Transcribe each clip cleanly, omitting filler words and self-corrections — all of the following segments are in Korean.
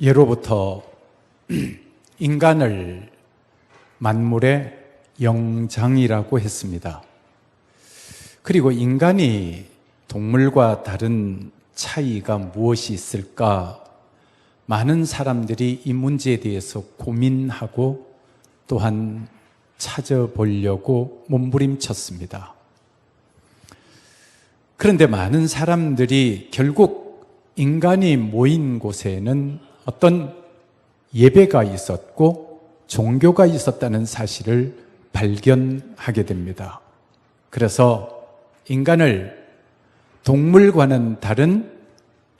예로부터 인간을 만물의 영장이라고 했습니다. 그리고 인간이 동물과 다른 차이가 무엇이 있을까? 많은 사람들이 이 문제에 대해서 고민하고 또한 찾아보려고 몸부림쳤습니다. 그런데 많은 사람들이 결국 인간이 모인 곳에는 어떤 예배가 있었고 종교가 있었다는 사실을 발견하게 됩니다. 그래서 인간을 동물과는 다른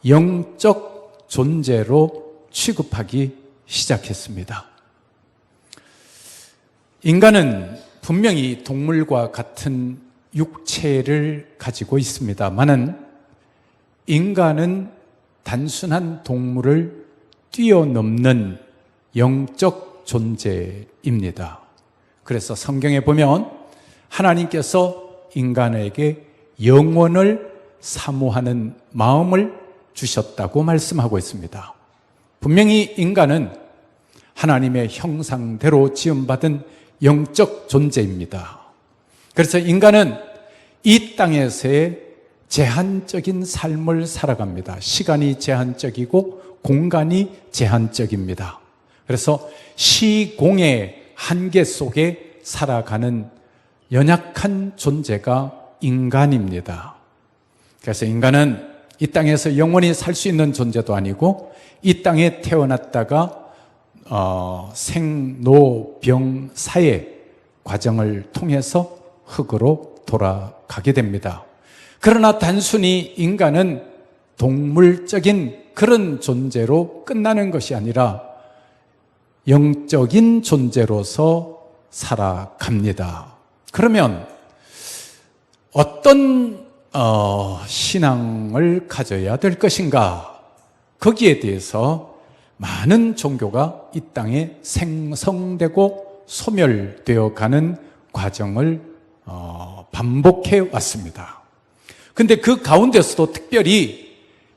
영적 존재로 취급하기 시작했습니다. 인간은 분명히 동물과 같은 육체를 가지고 있습니다만은 인간은 단순한 동물을 뛰어넘는 영적 존재입니다. 그래서 성경에 보면 하나님께서 인간에게 영원을 사모하는 마음을 주셨다고 말씀하고 있습니다. 분명히 인간은 하나님의 형상대로 지음받은 영적 존재입니다. 그래서 인간은 이 땅에서의 제한적인 삶을 살아갑니다. 시간이 제한적이고 공간이 제한적입니다. 그래서 시공의 한계 속에 살아가는 연약한 존재가 인간입니다. 그래서 인간은 이 땅에서 영원히 살 수 있는 존재도 아니고 이 땅에 태어났다가 생로병사의 과정을 통해서 흙으로 돌아가게 됩니다. 그러나 단순히 인간은 동물적인 그런 존재로 끝나는 것이 아니라 영적인 존재로서 살아갑니다. 그러면 어떤 신앙을 가져야 될 것인가? 거기에 대해서 많은 종교가 이 땅에 생성되고 소멸되어 가는 과정을 반복해 왔습니다. 근데 그 가운데서도 특별히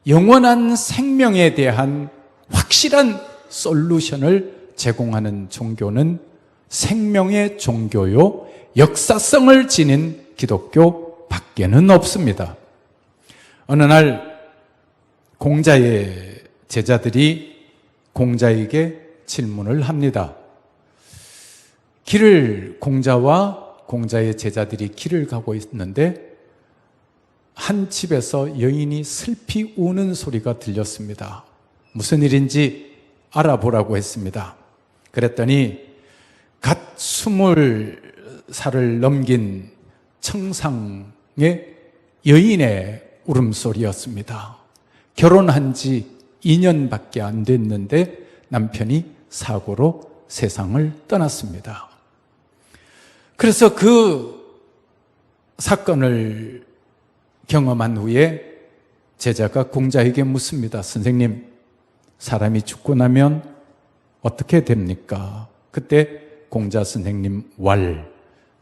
영원한 생명에 대한 확실한 솔루션을 제공하는 종교는 생명의 종교요, 역사성을 지닌 기독교 밖에는 없습니다. 어느 날 공자의 제자들이 공자에게 질문을 합니다. 공자와 공자의 제자들이 길을 가고 있는데 한 집에서 여인이 슬피 우는 소리가 들렸습니다. 무슨 일인지 알아보라고 했습니다. 그랬더니 갓 20살을 넘긴 청상의 여인의 울음소리였습니다. 결혼한 지 2년밖에 안 됐는데 남편이 사고로 세상을 떠났습니다. 그래서 그 사건을 경험한 후에 제자가 공자에게 묻습니다. 선생님, 사람이 죽고 나면 어떻게 됩니까? 그때 공자 선생님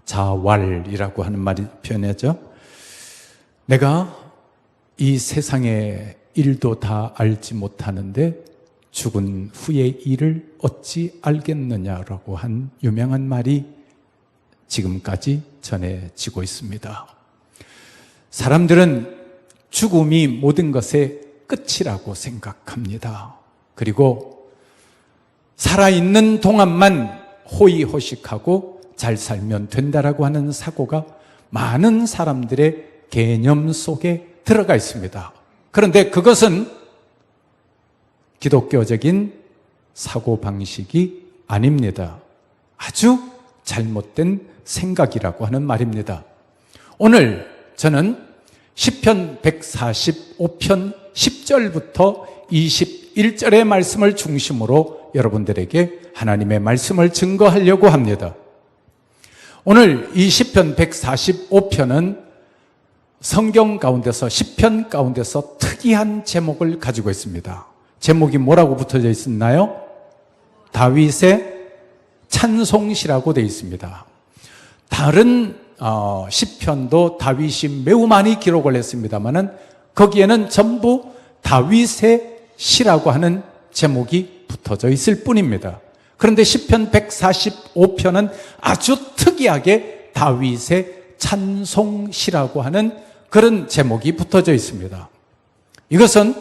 자왈이라고 하는 말이 표현하죠. 내가 이 세상의 일도 다 알지 못하는데 죽은 후의 일을 어찌 알겠느냐라고 한 유명한 말이 지금까지 전해지고 있습니다. 사람들은 죽음이 모든 것의 끝이라고 생각합니다. 그리고 살아있는 동안만 호의호식하고 잘 살면 된다라고 하는 사고가 많은 사람들의 개념 속에 들어가 있습니다. 그런데 그것은 기독교적인 사고방식이 아닙니다. 아주 잘못된 생각이라고 하는 말입니다. 오늘 저는 시편 145편 10절부터 21절의 말씀을 중심으로 여러분들에게 하나님의 말씀을 증거하려고 합니다. 오늘 이 시편 145편은 성경 가운데서 시편 가운데서 특이한 제목을 가지고 있습니다. 제목이 뭐라고 붙어져 있나요? 다윗의 찬송시라고 되어 있습니다. 다른 시편도 다윗이 매우 많이 기록을 했습니다만은 거기에는 전부 다윗의 시라고 하는 제목이 붙어져 있을 뿐입니다. 그런데 시편 145편은 아주 특이하게 다윗의 찬송시라고 하는 그런 제목이 붙어져 있습니다. 이것은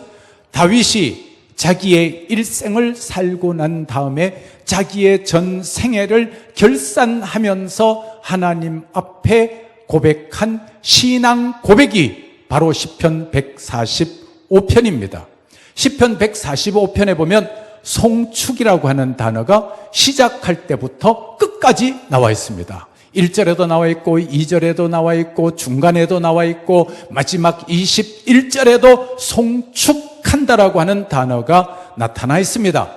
다윗이 자기의 일생을 살고 난 다음에 자기의 전 생애를 결산하면서 하나님 앞에 고백한 신앙 고백이 바로 시편 145편입니다. 시편 145편에 보면 송축이라고 하는 단어가 시작할 때부터 끝까지 나와 있습니다. 1절에도 나와 있고 2절에도 나와 있고 중간에도 나와 있고 마지막 21절에도 송축한다라고 하는 단어가 나타나 있습니다.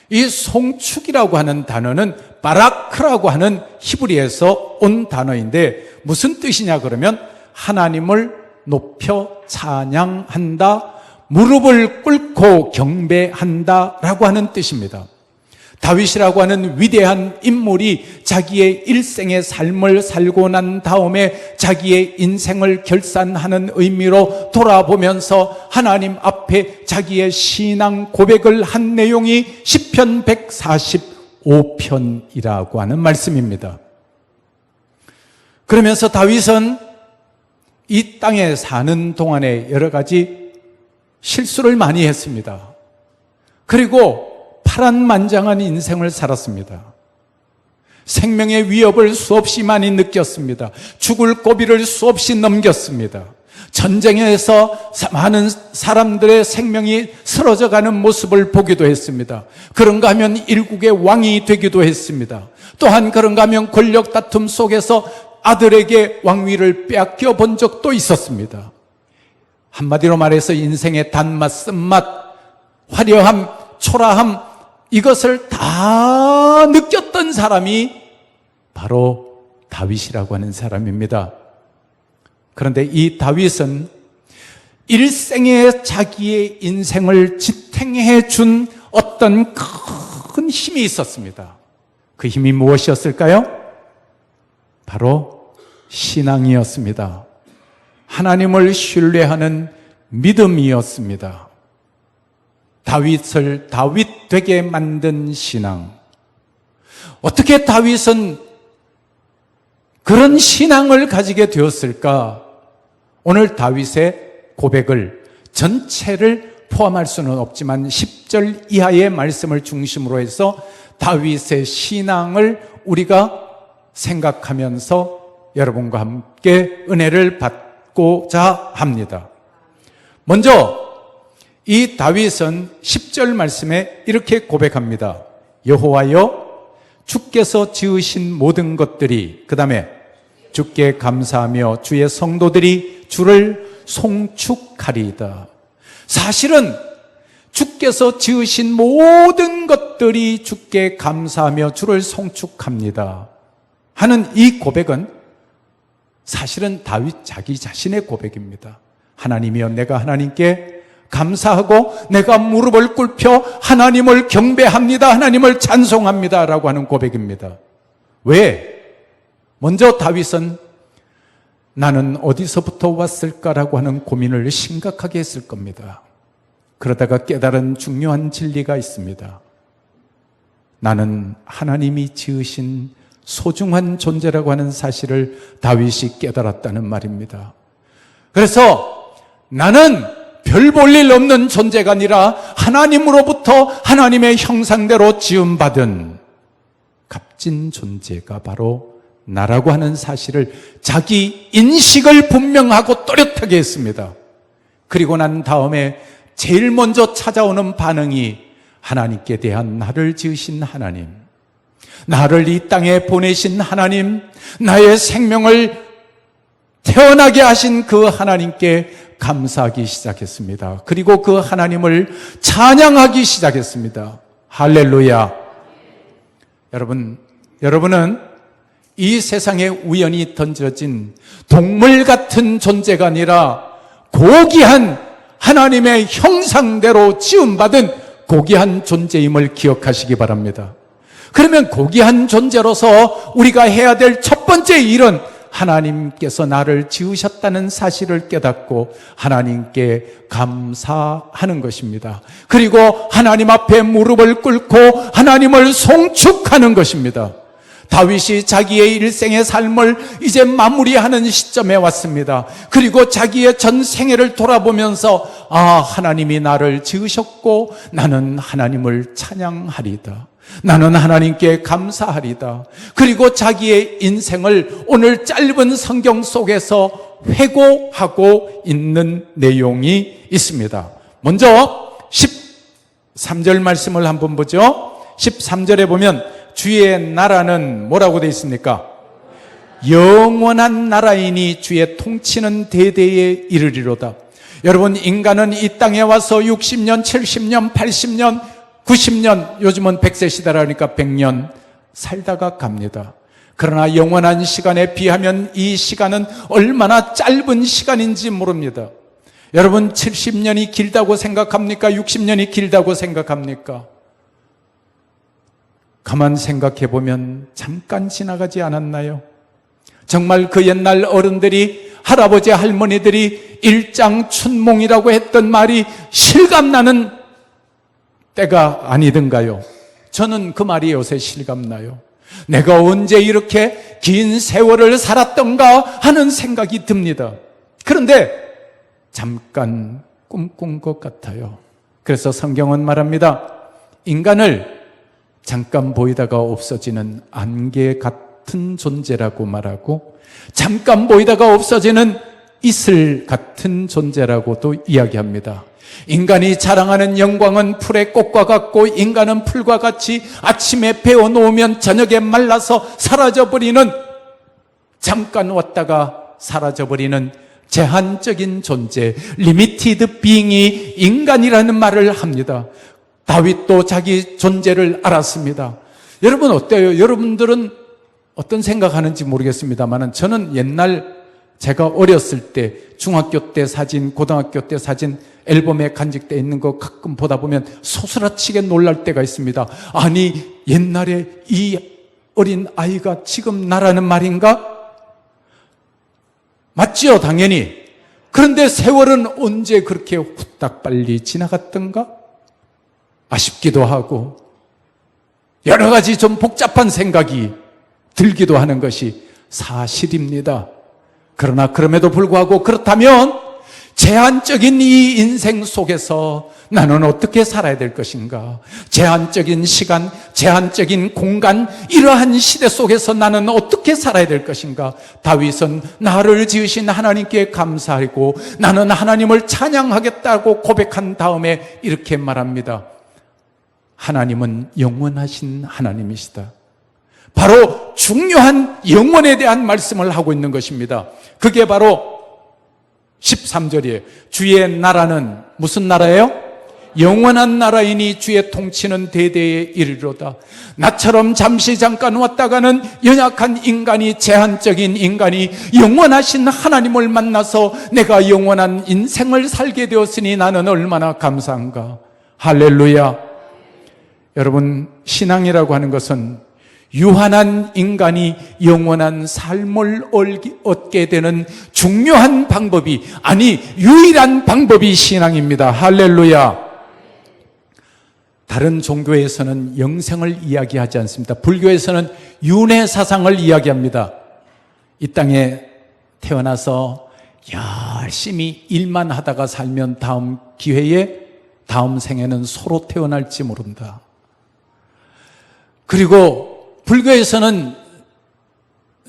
이 송축이라고 하는 단어는 바라크라고 하는 히브리에서 온 단어인데 무슨 뜻이냐 그러면 하나님을 높여 찬양한다, 무릎을 꿇고 경배한다라고 하는 뜻입니다. 다윗이라고 하는 위대한 인물이 자기의 일생의 삶을 살고 난 다음에 자기의 인생을 결산하는 의미로 돌아보면서 하나님 앞에 자기의 신앙 고백을 한 내용이 시편 145편이라고 하는 말씀입니다. 그러면서 다윗은 이 땅에 사는 동안에 여러 가지 실수를 많이 했습니다. 그리고 파란만장한 인생을 살았습니다. 생명의 위협을 수없이 많이 느꼈습니다. 죽을 고비를 수없이 넘겼습니다. 전쟁에서 많은 사람들의 생명이 쓰러져가는 모습을 보기도 했습니다. 그런가 하면 일국의 왕이 되기도 했습니다. 또한 그런가 하면 권력 다툼 속에서 아들에게 왕위를 빼앗겨 본 적도 있었습니다. 한마디로 말해서 인생의 단맛, 쓴맛, 화려함, 초라함, 이것을 다 느꼈던 사람이 바로 다윗이라고 하는 사람입니다. 그런데 이 다윗은 일생에 자기의 인생을 지탱해 준 어떤 큰 힘이 있었습니다. 그 힘이 무엇이었을까요? 바로 신앙이었습니다. 하나님을 신뢰하는 믿음이었습니다. 다윗을 다윗 되게 만든 신앙. 어떻게 다윗은 그런 신앙을 가지게 되었을까? 오늘 다윗의 고백을 전체를 포함할 수는 없지만 10절 이하의 말씀을 중심으로 해서 다윗의 신앙을 우리가 생각하면서 여러분과 함께 은혜를 받고자 합니다. 먼저 이 다윗은 10절 말씀에 이렇게 고백합니다. 여호와여, 주께서 지으신 모든 것들이, 그 다음에 주께 감사하며 주의 성도들이 주를 송축하리이다. 사실은 주께서 지으신 모든 것들이 주께 감사하며 주를 송축합니다 하는 이 고백은 사실은 다윗 자기 자신의 고백입니다. 하나님이여, 내가 하나님께 감사하고 내가 무릎을 꿇혀 하나님을 경배합니다, 하나님을 찬송합니다 라고 하는 고백입니다. 왜? 먼저 다윗은 나는 어디서부터 왔을까라고 하는 고민을 심각하게 했을 겁니다. 그러다가 깨달은 중요한 진리가 있습니다. 나는 하나님이 지으신 소중한 존재라고 하는 사실을 다윗이 깨달았다는 말입니다. 그래서 나는 별 볼 일 없는 존재가 아니라 하나님으로부터 하나님의 형상대로 지음받은 값진 존재가 바로 나라고 하는 사실을 자기 인식을 분명하고 또렷하게 했습니다. 그리고 난 다음에 제일 먼저 찾아오는 반응이 하나님께 대한 나를 지으신 하나님, 나를 이 땅에 보내신 하나님, 나의 생명을 태어나게 하신 그 하나님께 감사하기 시작했습니다. 그리고 그 하나님을 찬양하기 시작했습니다. 할렐루야. 여러분은 이 세상에 우연히 던져진 동물 같은 존재가 아니라 고귀한 하나님의 형상대로 지음받은 고귀한 존재임을 기억하시기 바랍니다. 그러면 고귀한 존재로서 우리가 해야 될 첫 번째 일은 하나님께서 나를 지으셨다는 사실을 깨닫고 하나님께 감사하는 것입니다. 그리고 하나님 앞에 무릎을 꿇고 하나님을 송축하는 것입니다. 다윗이 자기의 일생의 삶을 이제 마무리하는 시점에 왔습니다. 그리고 자기의 전 생애를 돌아보면서 하나님이 나를 지으셨고 나는 하나님을 찬양하리다. 나는 하나님께 감사하리다. 그리고 자기의 인생을 오늘 짧은 성경 속에서 회고하고 있는 내용이 있습니다. 먼저 13절 말씀을 한번 보죠. 13절에 보면 주의 나라는 뭐라고 되어 있습니까? 영원한 나라이니 주의 통치는 대대에 이르리로다. 여러분, 인간은 이 땅에 와서 60년, 70년, 80년, 90년, 요즘은 100세 시대라니까 100년 살다가 갑니다. 그러나 영원한 시간에 비하면 이 시간은 얼마나 짧은 시간인지 모릅니다. 여러분, 70년이 길다고 생각합니까? 60년이 길다고 생각합니까? 가만 생각해 보면 잠깐 지나가지 않았나요? 정말 그 옛날 어른들이, 할아버지 할머니들이 일장춘몽이라고 했던 말이 실감나는 때가 아니던가요? 저는 그 말이 요새 실감나요. 내가 언제 이렇게 긴 세월을 살았던가 하는 생각이 듭니다. 그런데 잠깐 꿈꾼 것 같아요. 그래서 성경은 말합니다. 인간을 잠깐 보이다가 없어지는 안개 같은 존재라고 말하고, 잠깐 보이다가 없어지는 이슬 같은 존재라고도 이야기합니다. 인간이 자랑하는 영광은 풀의 꽃과 같고, 인간은 풀과 같이 아침에 베어 놓으면 저녁에 말라서 사라져버리는, 잠깐 왔다가 사라져버리는 제한적인 존재, 리미티드 빙이 인간이라는 말을 합니다. 다윗도 자기 존재를 알았습니다. 여러분 어때요? 여러분들은 어떤 생각하는지 모르겠습니다만, 저는 옛날 제가 어렸을 때 중학교 때 사진, 고등학교 때 사진 앨범에 간직되어 있는 거 가끔 보다 보면 소스라치게 놀랄 때가 있습니다. 아니, 옛날에 이 어린 아이가 지금 나라는 말인가? 맞지요, 당연히. 그런데 세월은 언제 그렇게 후딱 빨리 지나갔던가? 아쉽기도 하고 여러 가지 좀 복잡한 생각이 들기도 하는 것이 사실입니다. 그러나 그럼에도 불구하고, 그렇다면 제한적인 이 인생 속에서 나는 어떻게 살아야 될 것인가? 제한적인 시간, 제한적인 공간, 이러한 시대 속에서 나는 어떻게 살아야 될 것인가? 다윗은 나를 지으신 하나님께 감사하고 나는 하나님을 찬양하겠다고 고백한 다음에 이렇게 말합니다. 하나님은 영원하신 하나님이시다. 바로 중요한 영원에 대한 말씀을 하고 있는 것입니다. 그게 바로 13절이에요. 주의 나라는 무슨 나라예요? 영원한 나라이니 주의 통치는 대대에 이르리로다. 나처럼 잠시 잠깐 왔다가는 연약한 인간이, 제한적인 인간이 영원하신 하나님을 만나서 내가 영원한 인생을 살게 되었으니 나는 얼마나 감사한가. 할렐루야. 여러분, 신앙이라고 하는 것은 유한한 인간이 영원한 삶을 얻게 되는 중요한 방법이, 아니 유일한 방법이 신앙입니다. 할렐루야. 다른 종교에서는 영생을 이야기하지 않습니다. 불교에서는 윤회 사상을 이야기합니다. 이 땅에 태어나서 열심히 일만 하다가 살면 다음 기회에, 다음 생에는 소로 태어날지 모른다. 그리고 불교에서는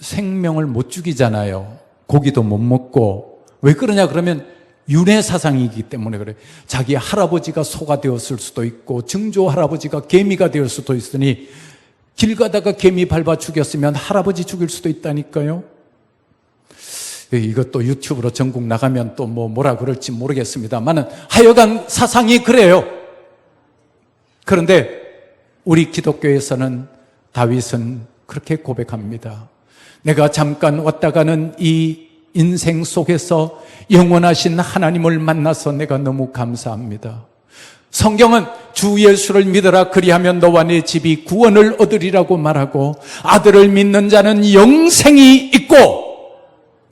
생명을 못 죽이잖아요. 고기도 못 먹고. 왜 그러냐 그러면 윤회 사상이기 때문에 그래요. 자기 할아버지가 소가 되었을 수도 있고 증조 할아버지가 개미가 되었을 수도 있으니, 길 가다가 개미 밟아 죽였으면 할아버지 죽일 수도 있다니까요. 이것도 유튜브로 전국 나가면 또 뭐라 그럴지 모르겠습니다만, 하여간 사상이 그래요. 그런데 우리 기독교에서는 다윗은 그렇게 고백합니다. 내가 잠깐 왔다가는 이 인생 속에서 영원하신 하나님을 만나서 내가 너무 감사합니다. 성경은 주 예수를 믿어라 그리하면 너와 내 집이 구원을 얻으리라고 말하고, 아들을 믿는 자는 영생이 있고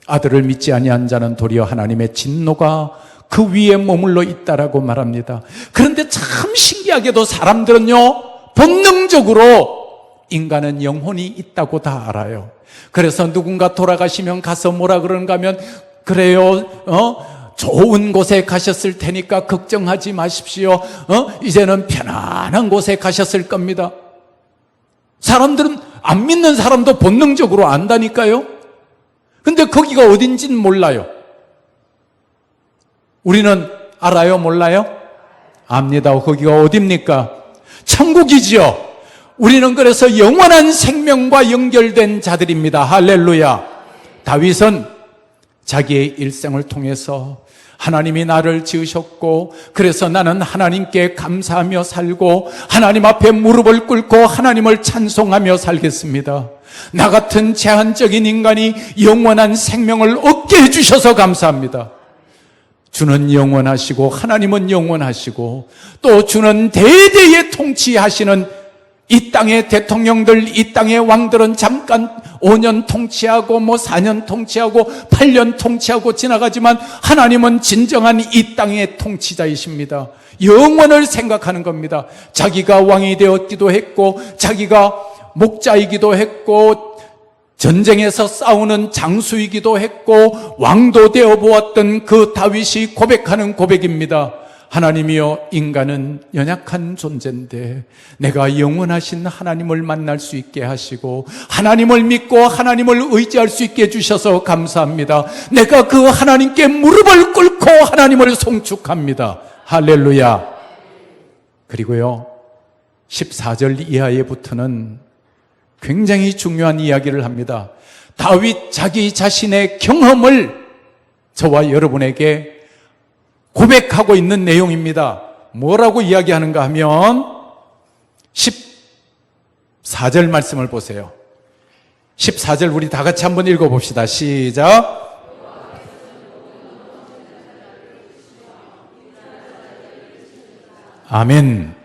아들을 믿지 아니한 자는 도리어 하나님의 진노가 그 위에 머물러 있다라고 말합니다. 그런데 참 신기하게도 사람들은요, 본능적으로 인간은 영혼이 있다고 다 알아요. 그래서 누군가 돌아가시면 가서 뭐라 그러는가 하면, 그래요, 좋은 곳에 가셨을 테니까 걱정하지 마십시오. 이제는 편안한 곳에 가셨을 겁니다. 사람들은, 안 믿는 사람도 본능적으로 안다니까요. 근데 거기가 어딘지는 몰라요. 우리는 알아요? 몰라요? 압니다. 거기가 어딥니까? 천국이지요. 우리는 그래서 영원한 생명과 연결된 자들입니다. 할렐루야. 다윗은 자기의 일생을 통해서 하나님이 나를 지으셨고, 그래서 나는 하나님께 감사하며 살고 하나님 앞에 무릎을 꿇고 하나님을 찬송하며 살겠습니다. 나 같은 제한적인 인간이 영원한 생명을 얻게 해주셔서 감사합니다. 주는 영원하시고 하나님은 영원하시고, 또 주는 대대에 통치하시는 이 땅의 대통령들, 이 땅의 왕들은 잠깐 5년 통치하고 4년 통치하고 8년 통치하고 지나가지만, 하나님은 진정한 이 땅의 통치자이십니다. 영원을 생각하는 겁니다. 자기가 왕이 되었기도 했고, 자기가 목자이기도 했고, 전쟁에서 싸우는 장수이기도 했고, 왕도 되어 보았던 그 다윗이 고백하는 고백입니다. 하나님이여, 인간은 연약한 존재인데 내가 영원하신 하나님을 만날 수 있게 하시고 하나님을 믿고 하나님을 의지할 수 있게 해주셔서 감사합니다. 내가 그 하나님께 무릎을 꿇고 하나님을 송축합니다. 할렐루야. 그리고요, 14절 이하에부터는 굉장히 중요한 이야기를 합니다. 다윗 자기 자신의 경험을 저와 여러분에게 고백하고 있는 내용입니다. 뭐라고 이야기하는가 하면 14절 말씀을 보세요. 14절 우리 다 같이 한번 읽어봅시다. 시작. 아멘.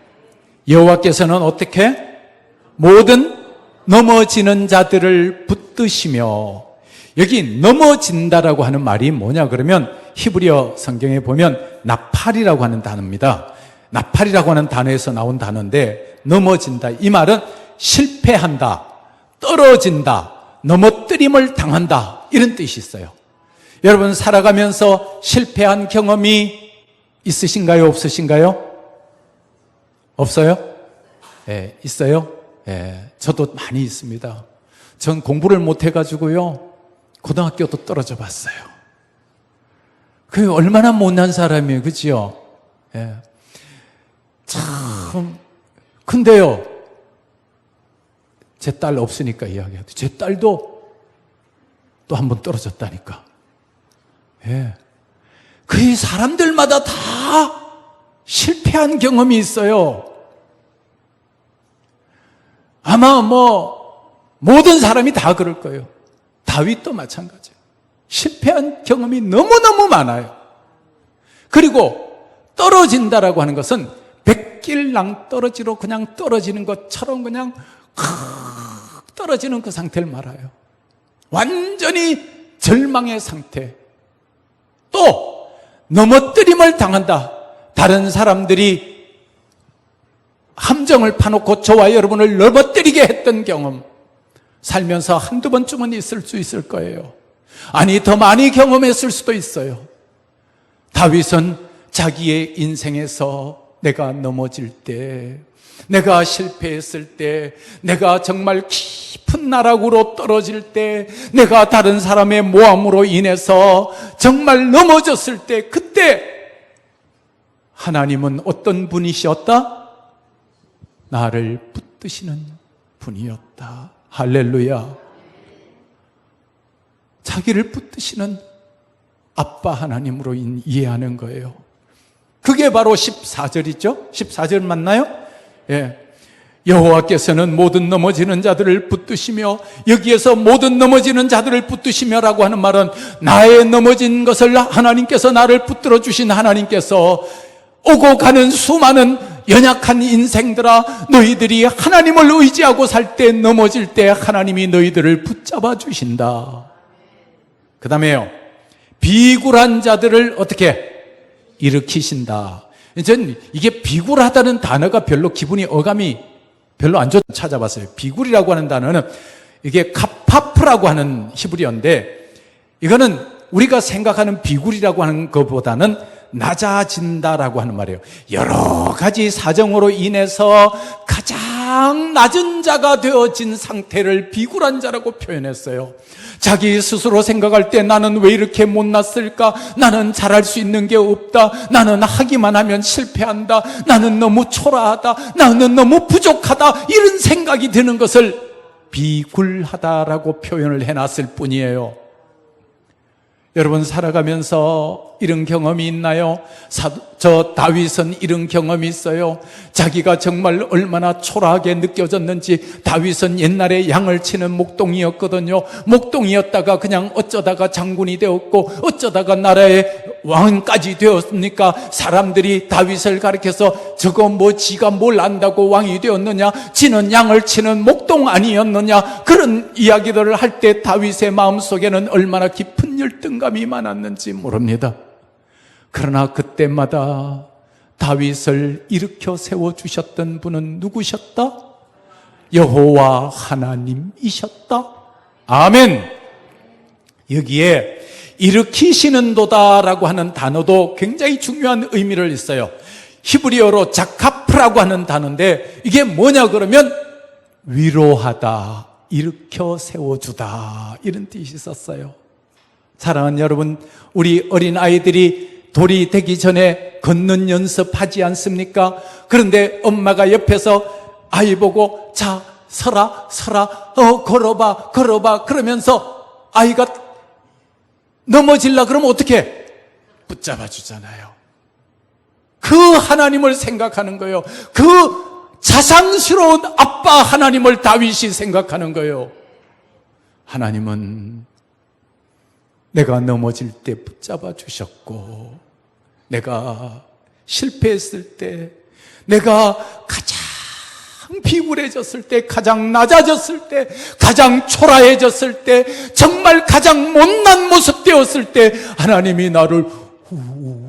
여호와께서는 어떻게? 모든 넘어지는 자들을 붙드시며, 여기 넘어진다라고 하는 말이 뭐냐 그러면 히브리어 성경에 보면 나팔이라고 하는 단어입니다. 나팔이라고 하는 단어에서 나온 단어인데, 넘어진다, 이 말은 실패한다, 떨어진다, 넘어뜨림을 당한다, 이런 뜻이 있어요. 여러분 살아가면서 실패한 경험이 있으신가요? 없으신가요? 없어요? 예, 있어요? 예, 저도 많이 있습니다. 전 공부를 못해가지고요, 고등학교도 떨어져 봤어요. 그게 얼마나 못난 사람이에요, 그치요? 예. 참, 근데요, 제 딸 없으니까 이야기해도, 제 딸도 또 한 번 떨어졌다니까. 예. 그 사람들마다 다 실패한 경험이 있어요. 아마 모든 사람이 다 그럴 거예요. 다윗도 마찬가지예요. 실패한 경험이 너무너무 많아요. 그리고 떨어진다라고 하는 것은 백길랑 떨어지로 그냥 떨어지는 것처럼 그냥 떨어지는 그 상태를 말해요. 완전히 절망의 상태. 또 넘어뜨림을 당한다. 다른 사람들이 함정을 파놓고 저와 여러분을 넘어뜨리게 했던 경험, 살면서 한두 번쯤은 있을 수 있을 거예요. 아니, 더 많이 경험했을 수도 있어요. 다윗은 자기의 인생에서 내가 넘어질 때, 내가 실패했을 때, 내가 정말 깊은 나락으로 떨어질 때, 내가 다른 사람의 모함으로 인해서 정말 넘어졌을 때, 그때 하나님은 어떤 분이셨다? 나를 붙드시는 분이었다. 할렐루야. 자기를 붙드시는 아빠 하나님으로 이해하는 거예요. 그게 바로 14절이죠? 14절 맞나요? 예. 여호와께서는 모든 넘어지는 자들을 붙드시며, 여기에서 모든 넘어지는 자들을 붙드시며라고 하는 말은 나의 넘어진 것을 하나님께서, 나를 붙들어 주신 하나님께서 오고 가는 수많은 연약한 인생들아, 너희들이 하나님을 의지하고 살 때, 넘어질 때 하나님이 너희들을 붙잡아 주신다. 그 다음에요, 비굴한 자들을 어떻게 일으키신다. 전 이게 비굴하다는 단어가 별로 기분이 어감이 별로 안 좋다 찾아봤어요. 비굴이라고 하는 단어는 이게 카파프라고 하는 히브리어인데, 이거는 우리가 생각하는 비굴이라고 하는 것보다는 낮아진다라고 하는 말이에요. 여러 가지 사정으로 인해서 가장 낮은 자가 되어진 상태를 비굴한 자라고 표현했어요. 자기 스스로 생각할 때 나는 왜 이렇게 못났을까? 나는 잘할 수 있는 게 없다. 나는 하기만 하면 실패한다. 나는 너무 초라하다. 나는 너무 부족하다. 이런 생각이 드는 것을 비굴하다라고 표현을 해놨을 뿐이에요. 여러분 살아가면서 이런 경험이 있나요? 저 다윗은 이런 경험이 있어요. 자기가 정말 얼마나 초라하게 느껴졌는지. 다윗은 옛날에 양을 치는 목동이었거든요. 목동이었다가 그냥 어쩌다가 장군이 되었고 어쩌다가 나라의 왕까지 되었으니까 사람들이 다윗을 가리켜서 저거 뭐 지가 뭘 안다고 왕이 되었느냐, 지는 양을 치는 목동 아니었느냐, 그런 이야기들을 할 때 다윗의 마음속에는 얼마나 깊은 열등감이 많았는지 모릅니다. 그러나 그때마다 다윗을 일으켜 세워주셨던 분은 누구셨다? 여호와 하나님이셨다. 아멘. 여기에 일으키시는도다라고 하는 단어도 굉장히 중요한 의미를 있어요. 히브리어로 자카프라고 하는 단어인데 이게 뭐냐 그러면 위로하다, 일으켜 세워주다, 이런 뜻이 있었어요. 사랑하는 여러분, 우리 어린아이들이 돌이 되기 전에 걷는 연습하지 않습니까? 그런데 엄마가 옆에서 아이 보고 자 서라 걸어봐 그러면서 아이가 넘어질라 그러면 어떻게? 붙잡아 주잖아요. 그 하나님을 생각하는 거예요. 그 자상스러운 아빠 하나님을 다윗이 생각하는 거예요. 하나님은 내가 넘어질 때 붙잡아 주셨고, 내가 실패했을 때, 내가 가장 비굴해졌을 때, 가장 낮아졌을 때, 가장 초라해졌을 때, 정말 가장 못난 모습 되었을 때 하나님이 나를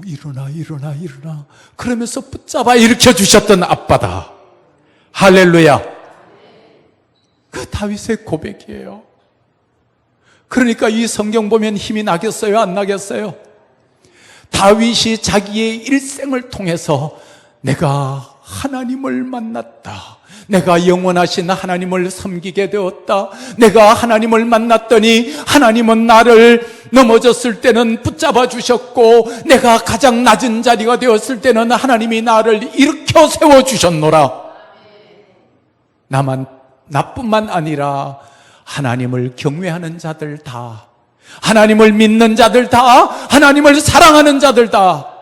일어나 그러면서 붙잡아 일으켜 주셨던 아빠다. 할렐루야. 그 다윗의 고백이에요. 그러니까 이 성경 보면 힘이 나겠어요? 안 나겠어요? 다윗이 자기의 일생을 통해서 내가 하나님을 만났다, 내가 영원하신 하나님을 섬기게 되었다, 내가 하나님을 만났더니 하나님은 나를 넘어졌을 때는 붙잡아 주셨고, 내가 가장 낮은 자리가 되었을 때는 하나님이 나를 일으켜 세워주셨노라. 나뿐만 아니라 하나님을 경외하는 자들 다, 하나님을 믿는 자들 다, 하나님을 사랑하는 자들 다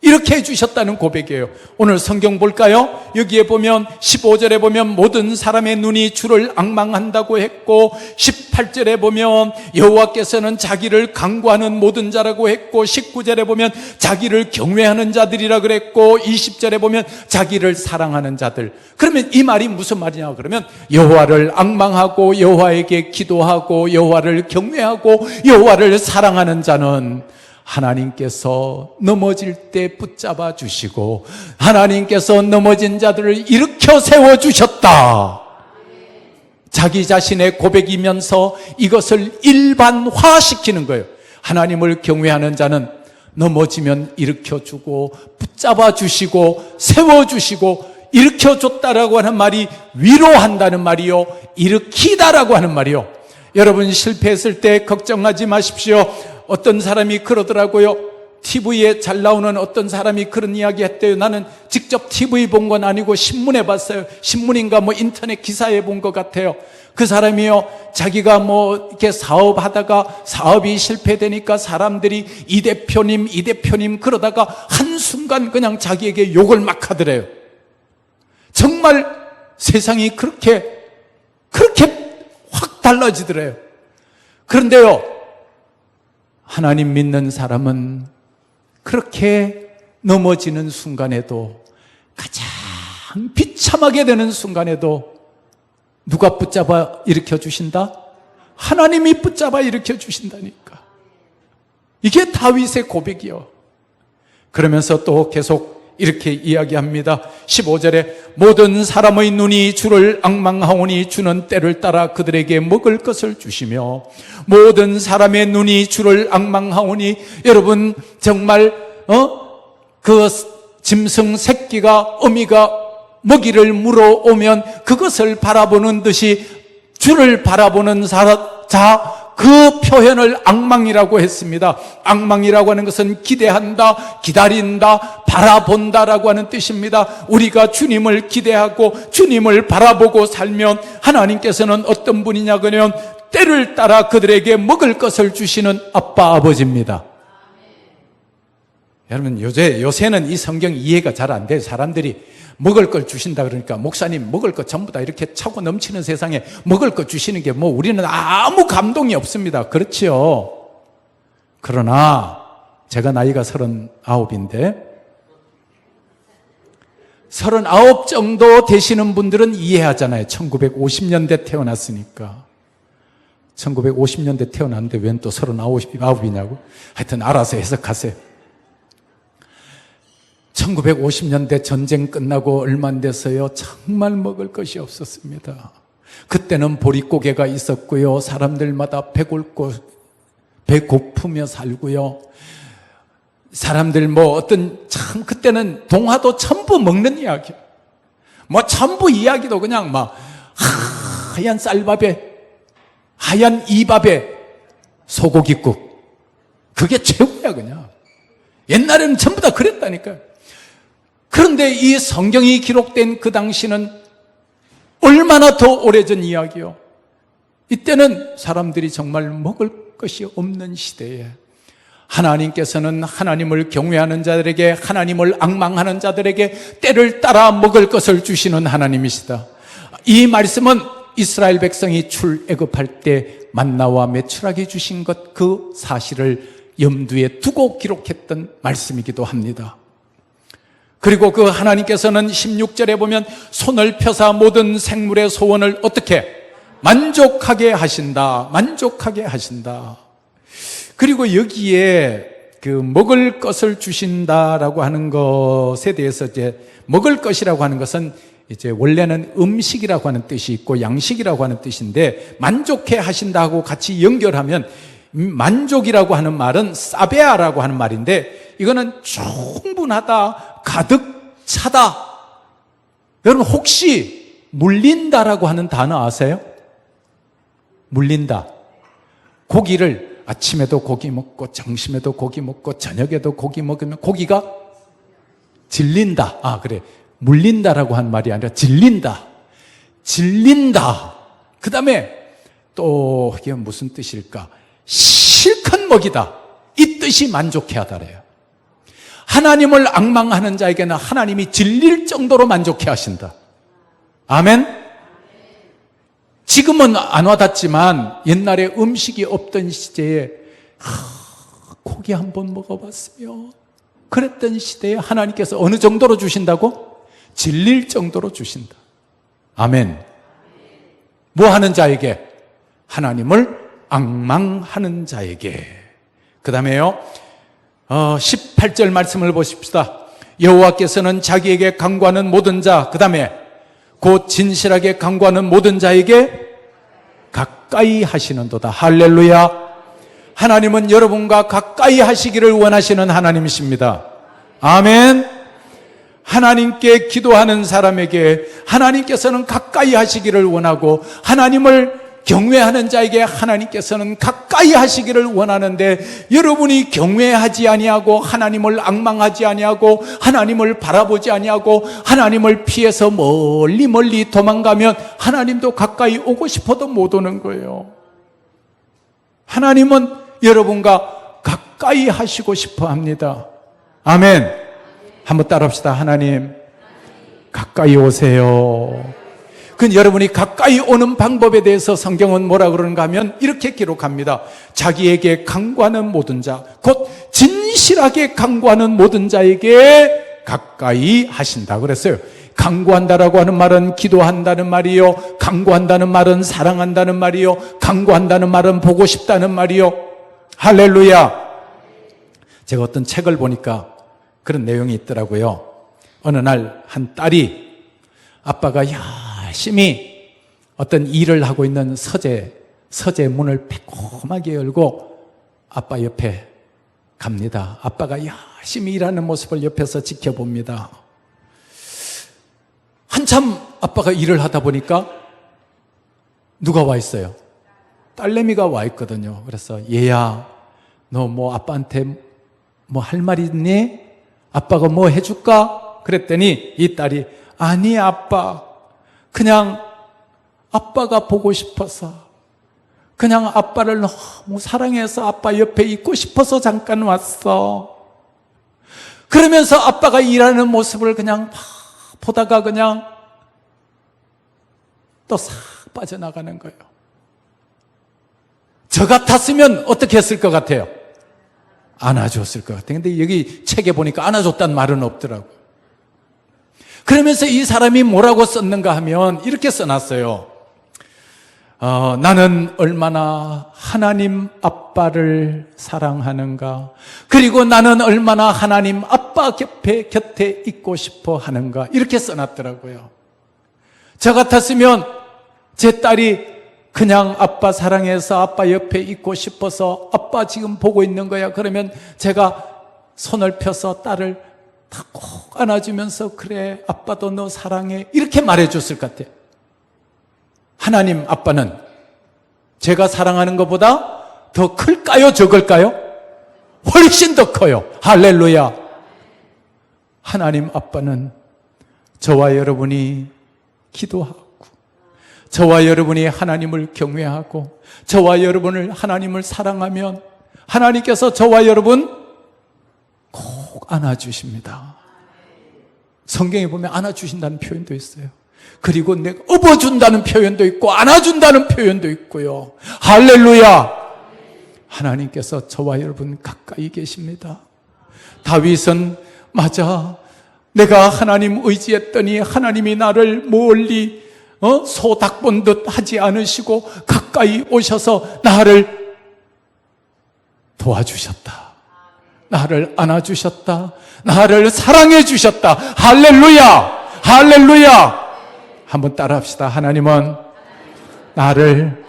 이렇게 해주셨다는 고백이에요. 오늘 성경 볼까요? 여기에 보면 15절에 보면 모든 사람의 눈이 주를 앙망한다고 했고, 18절에 보면 여호와께서는 자기를 강구하는 모든 자라고 했고, 19절에 보면 자기를 경외하는 자들이라 그랬고, 20절에 보면 자기를 사랑하는 자들. 그러면 이 말이 무슨 말이냐 그러면 여호와를 앙망하고 여호와에게 기도하고 여호와를 경외하고 여호와를 사랑하는 자는 하나님께서 넘어질 때 붙잡아 주시고 하나님께서 넘어진 자들을 일으켜 세워주셨다. 자기 자신의 고백이면서 이것을 일반화시키는 거예요. 하나님을 경외하는 자는 넘어지면 일으켜주고 붙잡아 주시고 세워주시고 일으켜줬다라고 하는 말이 위로한다는 말이요, 일으키다라고 하는 말이요. 여러분 실패했을 때 걱정하지 마십시오. 어떤 사람이 그러더라고요. TV에 잘 나오는 어떤 사람이 그런 이야기 했대요. 나는 직접 TV 본 건 아니고 신문에 봤어요. 신문인가 뭐 인터넷 기사에 본 것 같아요. 그 사람이요, 자기가 뭐 이렇게 사업하다가 사업이 실패되니까 사람들이 이 대표님 그러다가 한순간 그냥 자기에게 욕을 막 하더래요. 정말 세상이 그렇게 확 달라지더래요. 그런데요, 하나님 믿는 사람은 그렇게 넘어지는 순간에도, 가장 비참하게 되는 순간에도 누가 붙잡아 일으켜 주신다? 하나님이 붙잡아 일으켜 주신다니까. 이게 다윗의 고백이요. 그러면서 또 계속 이렇게 이야기합니다. 15절에 모든 사람의 눈이 주를 앙망하오니 주는 때를 따라 그들에게 먹을 것을 주시며, 모든 사람의 눈이 주를 앙망하오니, 여러분 정말 그 짐승 새끼가 어미가 먹이를 물어오면 그것을 바라보는 듯이 주를 바라보는 그 표현을 앙망이라고 했습니다. 앙망이라고 하는 것은 기대한다, 기다린다, 바라본다라고 하는 뜻입니다. 우리가 주님을 기대하고 주님을 바라보고 살면 하나님께서는 어떤 분이냐 그러면 때를 따라 그들에게 먹을 것을 주시는 아빠 아버지입니다. 여러분 요새는 이 성경 이해가 잘 안 돼요. 사람들이 먹을 걸 주신다 그러니까 목사님 먹을 것 전부 다 이렇게 차고 넘치는 세상에 먹을 것 주시는 게 뭐 우리는 아무 감동이 없습니다. 그렇지요. 그러나 제가 나이가 39인데 39 정도 되시는 분들은 이해하잖아요. 1950년대 태어났으니까. 1950년대 태어났는데 웬 또 39이냐고. 하여튼 알아서 해석하세요. 1950년대 전쟁 끝나고 얼마 안 돼서요, 정말 먹을 것이 없었습니다. 그때는 보릿고개가 있었고요, 사람들마다 배고프며 살고요, 사람들 참 그때는 동화도 전부 먹는 이야기, 전부 이야기도 그냥 하얀 쌀밥에 하얀 이밥에 소고기국, 그게 최고야 그냥. 옛날에는 전부 다 그랬다니까요. 그런데 이 성경이 기록된 그 당시는 얼마나 더 오래전 이야기요. 이때는 사람들이 정말 먹을 것이 없는 시대에 하나님께서는 하나님을 경외하는 자들에게, 하나님을 앙망하는 자들에게 때를 따라 먹을 것을 주시는 하나님이시다. 이 말씀은 이스라엘 백성이 출애굽할 때 만나와 메추라기 주신 것, 그 사실을 염두에 두고 기록했던 말씀이기도 합니다. 그리고 그 하나님께서는 16절에 보면 손을 펴사 모든 생물의 소원을 어떻게? 만족하게 하신다. 만족하게 하신다. 그리고 여기에 그 먹을 것을 주신다라고 하는 것에 대해서 이제 먹을 것이라고 하는 것은 이제 원래는 음식이라고 하는 뜻이 있고 양식이라고 하는 뜻인데, 만족해 하신다고 같이 연결하면 만족이라고 하는 말은 사베아라고 하는 말인데, 이거는 충분하다, 가득 차다. 여러분 혹시 물린다라고 하는 단어 아세요? 물린다. 고기를 아침에도 고기 먹고 점심에도 고기 먹고 저녁에도 고기 먹으면 고기가 질린다. 그래. 물린다라고 한 말이 아니라 질린다. 질린다. 그 다음에 또 이게 무슨 뜻일까? 실컷 먹이다. 이 뜻이 만족해 하다래요. 하나님을 앙망하는 자에게는 하나님이 질릴 정도로 만족해 하신다. 아멘? 지금은 안 와닿지만 옛날에 음식이 없던 시대에 고기 한번 먹어봤으며 그랬던 시대에 하나님께서 어느 정도로 주신다고? 질릴 정도로 주신다. 아멘. 뭐 하는 자에게? 하나님을 앙망하는 자에게. 그 다음에요 18절 말씀을 보십시다. 여호와께서는 자기에게 간구하는 모든 자, 그 다음에 곧 진실하게 간구하는 모든 자에게 가까이 하시는도다. 할렐루야. 하나님은 여러분과 가까이 하시기를 원하시는 하나님이십니다. 아멘. 하나님께 기도하는 사람에게 하나님께서는 가까이 하시기를 원하고, 하나님을 경외하는 자에게 하나님께서는 가까이 하시기를 원하는데, 여러분이 경외하지 아니하고 하나님을 앙망하지 아니하고 하나님을 바라보지 아니하고 하나님을 피해서 멀리 멀리 도망가면 하나님도 가까이 오고 싶어도 못 오는 거예요. 하나님은 여러분과 가까이 하시고 싶어 합니다. 아멘. 한번 따라합시다. 하나님 가까이 오세요. 그 여러분이 가까이 오는 방법에 대해서 성경은 뭐라 그러는가 하면 이렇게 기록합니다. 자기에게 간구하는 모든 자, 곧 진실하게 간구하는 모든 자에게 가까이 하신다 그랬어요. 간구한다라고 하는 말은 기도한다는 말이요, 간구한다는 말은 사랑한다는 말이요, 간구한다는 말은 보고 싶다는 말이요. 할렐루야. 제가 어떤 책을 보니까 그런 내용이 있더라고요. 어느 날 한 딸이 아빠가 열심히 어떤 일을 하고 있는 서재 문을 빼꼼하게 열고 아빠 옆에 갑니다. 아빠가 열심히 일하는 모습을 옆에서 지켜봅니다. 한참 아빠가 일을 하다 보니까 누가 와 있어요? 딸내미가 와 있거든요. 그래서 얘야, 너 뭐 아빠한테 뭐 할 말 있니? 아빠가 뭐 해줄까? 그랬더니 이 딸이 아니 아빠, 그냥 아빠가 보고 싶어서, 그냥 아빠를 너무 사랑해서 아빠 옆에 있고 싶어서 잠깐 왔어. 그러면서 아빠가 일하는 모습을 그냥 보다가 그냥 또 싹 빠져나가는 거예요. 저 같았으면 어떻게 했을 것 같아요? 안아줬을 것 같아요. 근데 여기 책에 보니까 안아줬다는 말은 없더라고요. 그러면서 이 사람이 뭐라고 썼는가 하면 이렇게 써놨어요. 나는 얼마나 하나님 아빠를 사랑하는가, 그리고 나는 얼마나 하나님 아빠 곁에 있고 싶어 하는가, 이렇게 써놨더라고요. 저 같았으면 제 딸이 그냥 아빠 사랑해서 아빠 옆에 있고 싶어서 아빠 지금 보고 있는 거야, 그러면 제가 손을 펴서 딸을 다 꼭 안아주면서 그래 아빠도 너 사랑해, 이렇게 말해줬을 것 같아요. 하나님 아빠는 제가 사랑하는 것보다 더 클까요? 적을까요? 훨씬 더 커요. 할렐루야. 하나님 아빠는 저와 여러분이 기도하고, 저와 여러분이 하나님을 경외하고, 저와 여러분을 하나님을 사랑하면 하나님께서 저와 여러분 꼭 안아주십니다. 성경에 보면 안아주신다는 표현도 있어요. 그리고 내가 업어준다는 표현도 있고 안아준다는 표현도 있고요. 할렐루야. 하나님께서 저와 여러분 가까이 계십니다. 다윗은 맞아, 내가 하나님 의지했더니 하나님이 나를 멀리 소닭 본 듯 하지 않으시고 가까이 오셔서 나를 도와주셨다, 나를 안아주셨다, 나를 사랑해 주셨다. 할렐루야. 할렐루야. 한번 따라합시다. 하나님은 나를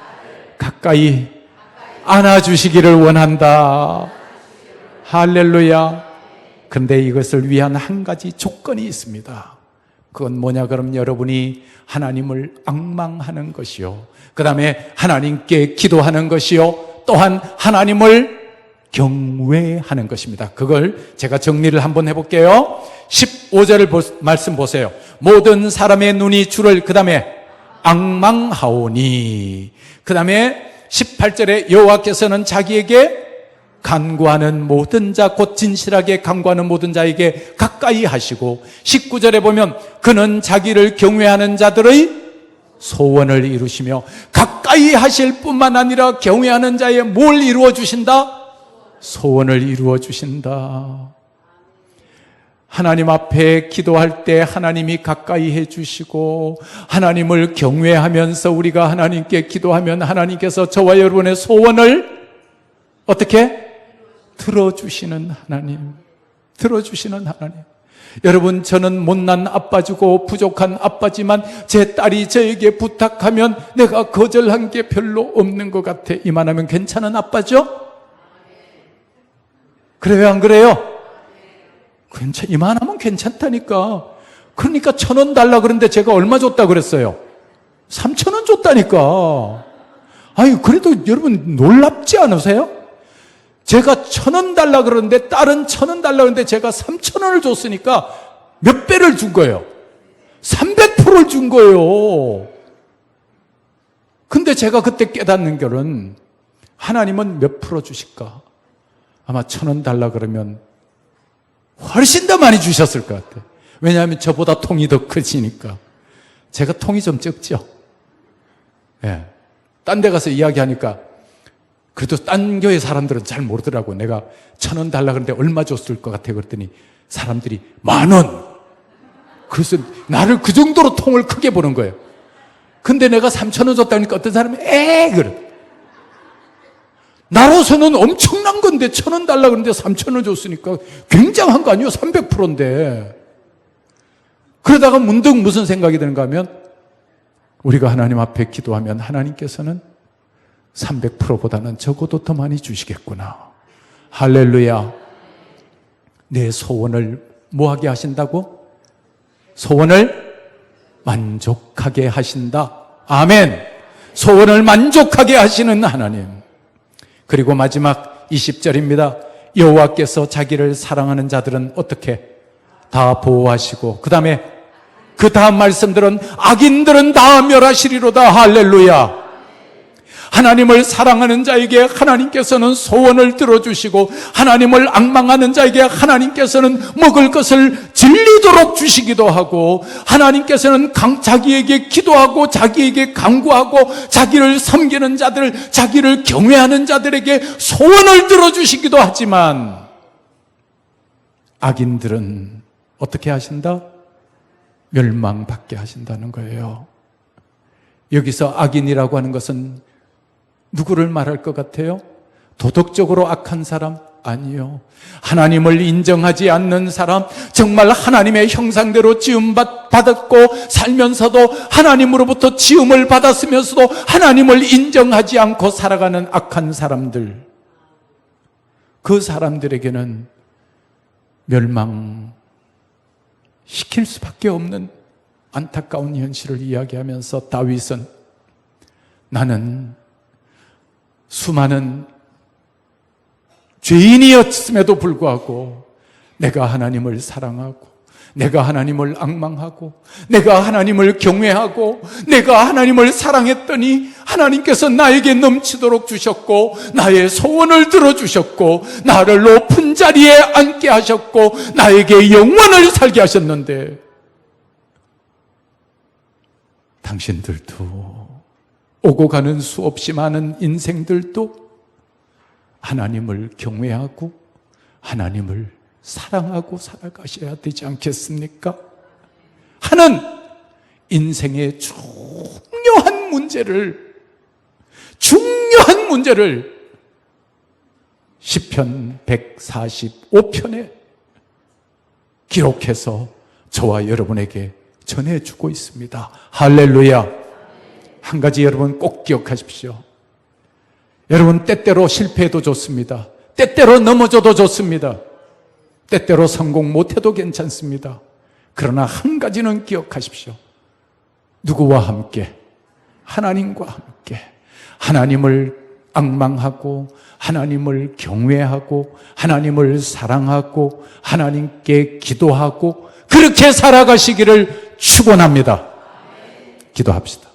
가까이 안아주시기를 원한다. 할렐루야. 그런데 이것을 위한 한 가지 조건이 있습니다. 그건 뭐냐 그럼 여러분이 하나님을 앙망하는 것이요, 그 다음에 하나님께 기도하는 것이요, 또한 하나님을 경외하는 것입니다. 그걸 제가 정리를 한번 해볼게요. 15절을 말씀 보세요. 모든 사람의 눈이 주를 그 다음에 앙망하오니, 그 다음에 18절에 여호와께서는 자기에게 간구하는 모든 자, 곧 진실하게 간구하는 모든 자에게 가까이 하시고, 19절에 보면 그는 자기를 경외하는 자들의 소원을 이루시며, 가까이 하실 뿐만 아니라 경외하는 자의 뭘 이루어 주신다? 소원을 이루어 주신다. 하나님 앞에 기도할 때 하나님이 가까이 해 주시고, 하나님을 경외하면서 우리가 하나님께 기도하면 하나님께서 저와 여러분의 소원을 어떻게? 들어주시는 하나님, 들어주시는 하나님. 여러분, 저는 못난 아빠지고 부족한 아빠지만 제 딸이 저에게 부탁하면 내가 거절한 게 별로 없는 것 같아. 이만하면 괜찮은 아빠죠? 그래요, 안 그래요? 이만하면 괜찮다니까. 그러니까 1,000원 달라 그러는데 제가 얼마 줬다 그랬어요? 3,000원 줬다니까. 아니, 그래도 여러분 놀랍지 않으세요? 제가 1,000원 달라 그러는데, 딸은 1,000원 달라 그러는데 제가 3,000원을 줬으니까 몇 배를 준 거예요? 300%를 준 거예요. 근데 제가 그때 깨닫는 결은, 하나님은 몇 프로 주실까? 아마 1,000원 달라 그러면 훨씬 더 많이 주셨을 것 같아요. 왜냐하면 저보다 통이 더 크시니까. 제가 통이 좀 적죠. 예. 딴 데 가서 이야기하니까, 그래도 딴 교회 사람들은 잘 모르더라고. 내가 1,000원 달라 그러는데 얼마 줬을 것 같아 그랬더니 사람들이 10,000원. 그래서 나를 그 정도로 통을 크게 보는 거예요. 근데 내가 3,000원 줬다니까 어떤 사람이 그래. 나로서는 엄청난 건데 1,000원 달라 그러는데 3,000원 줬으니까 굉장한 거 아니에요? 300%인데. 그러다가 문득 무슨 생각이 드는가 하면 우리가 하나님 앞에 기도하면 하나님께서는 300%보다는 적어도 더 많이 주시겠구나. 할렐루야. 내 소원을 뭐하게 하신다고? 소원을 만족하게 하신다. 아멘. 소원을 만족하게 하시는 하나님. 그리고 마지막 20절입니다. 여호와께서 자기를 사랑하는 자들은 어떻게? 다 보호하시고 그 다음 말씀들은 악인들은 다 멸하시리로다. 할렐루야. 하나님을 사랑하는 자에게 하나님께서는 소원을 들어주시고 하나님을 앙망하는 자에게 하나님께서는 먹을 것을 질리도록 주시기도 하고 하나님께서는 자기에게 기도하고 자기에게 간구하고 자기를 섬기는 자들, 자기를 경외하는 자들에게 소원을 들어주시기도 하지만 악인들은 어떻게 하신다? 멸망받게 하신다는 거예요. 여기서 악인이라고 하는 것은 누구를 말할 것 같아요? 도덕적으로 악한 사람? 아니요. 하나님을 인정하지 않는 사람, 정말 하나님의 형상대로 지음받았고 살면서도 하나님으로부터 지음을 받았으면서도 하나님을 인정하지 않고 살아가는 악한 사람들, 그 사람들에게는 멸망시킬 수밖에 없는 안타까운 현실을 이야기하면서 다윗은 나는 수많은 죄인이었음에도 불구하고 내가 하나님을 사랑하고 내가 하나님을 앙망하고 내가 하나님을 경외하고 내가 하나님을 사랑했더니 하나님께서 나에게 넘치도록 주셨고 나의 소원을 들어주셨고 나를 높은 자리에 앉게 하셨고 나에게 영원을 살게 하셨는데 당신들도 오고 가는 수없이 많은 인생들도 하나님을 경외하고 하나님을 사랑하고 살아가셔야 되지 않겠습니까? 하는 인생의 중요한 문제를 시편 145편에 기록해서 저와 여러분에게 전해주고 있습니다. 할렐루야. 한 가지 여러분 꼭 기억하십시오. 여러분 때때로 실패해도 좋습니다. 때때로 넘어져도 좋습니다. 때때로 성공 못해도 괜찮습니다. 그러나 한 가지는 기억하십시오. 누구와 함께? 하나님과 함께. 하나님을 앙망하고 하나님을 경외하고 하나님을 사랑하고 하나님께 기도하고 그렇게 살아가시기를 축원합니다. 기도합시다.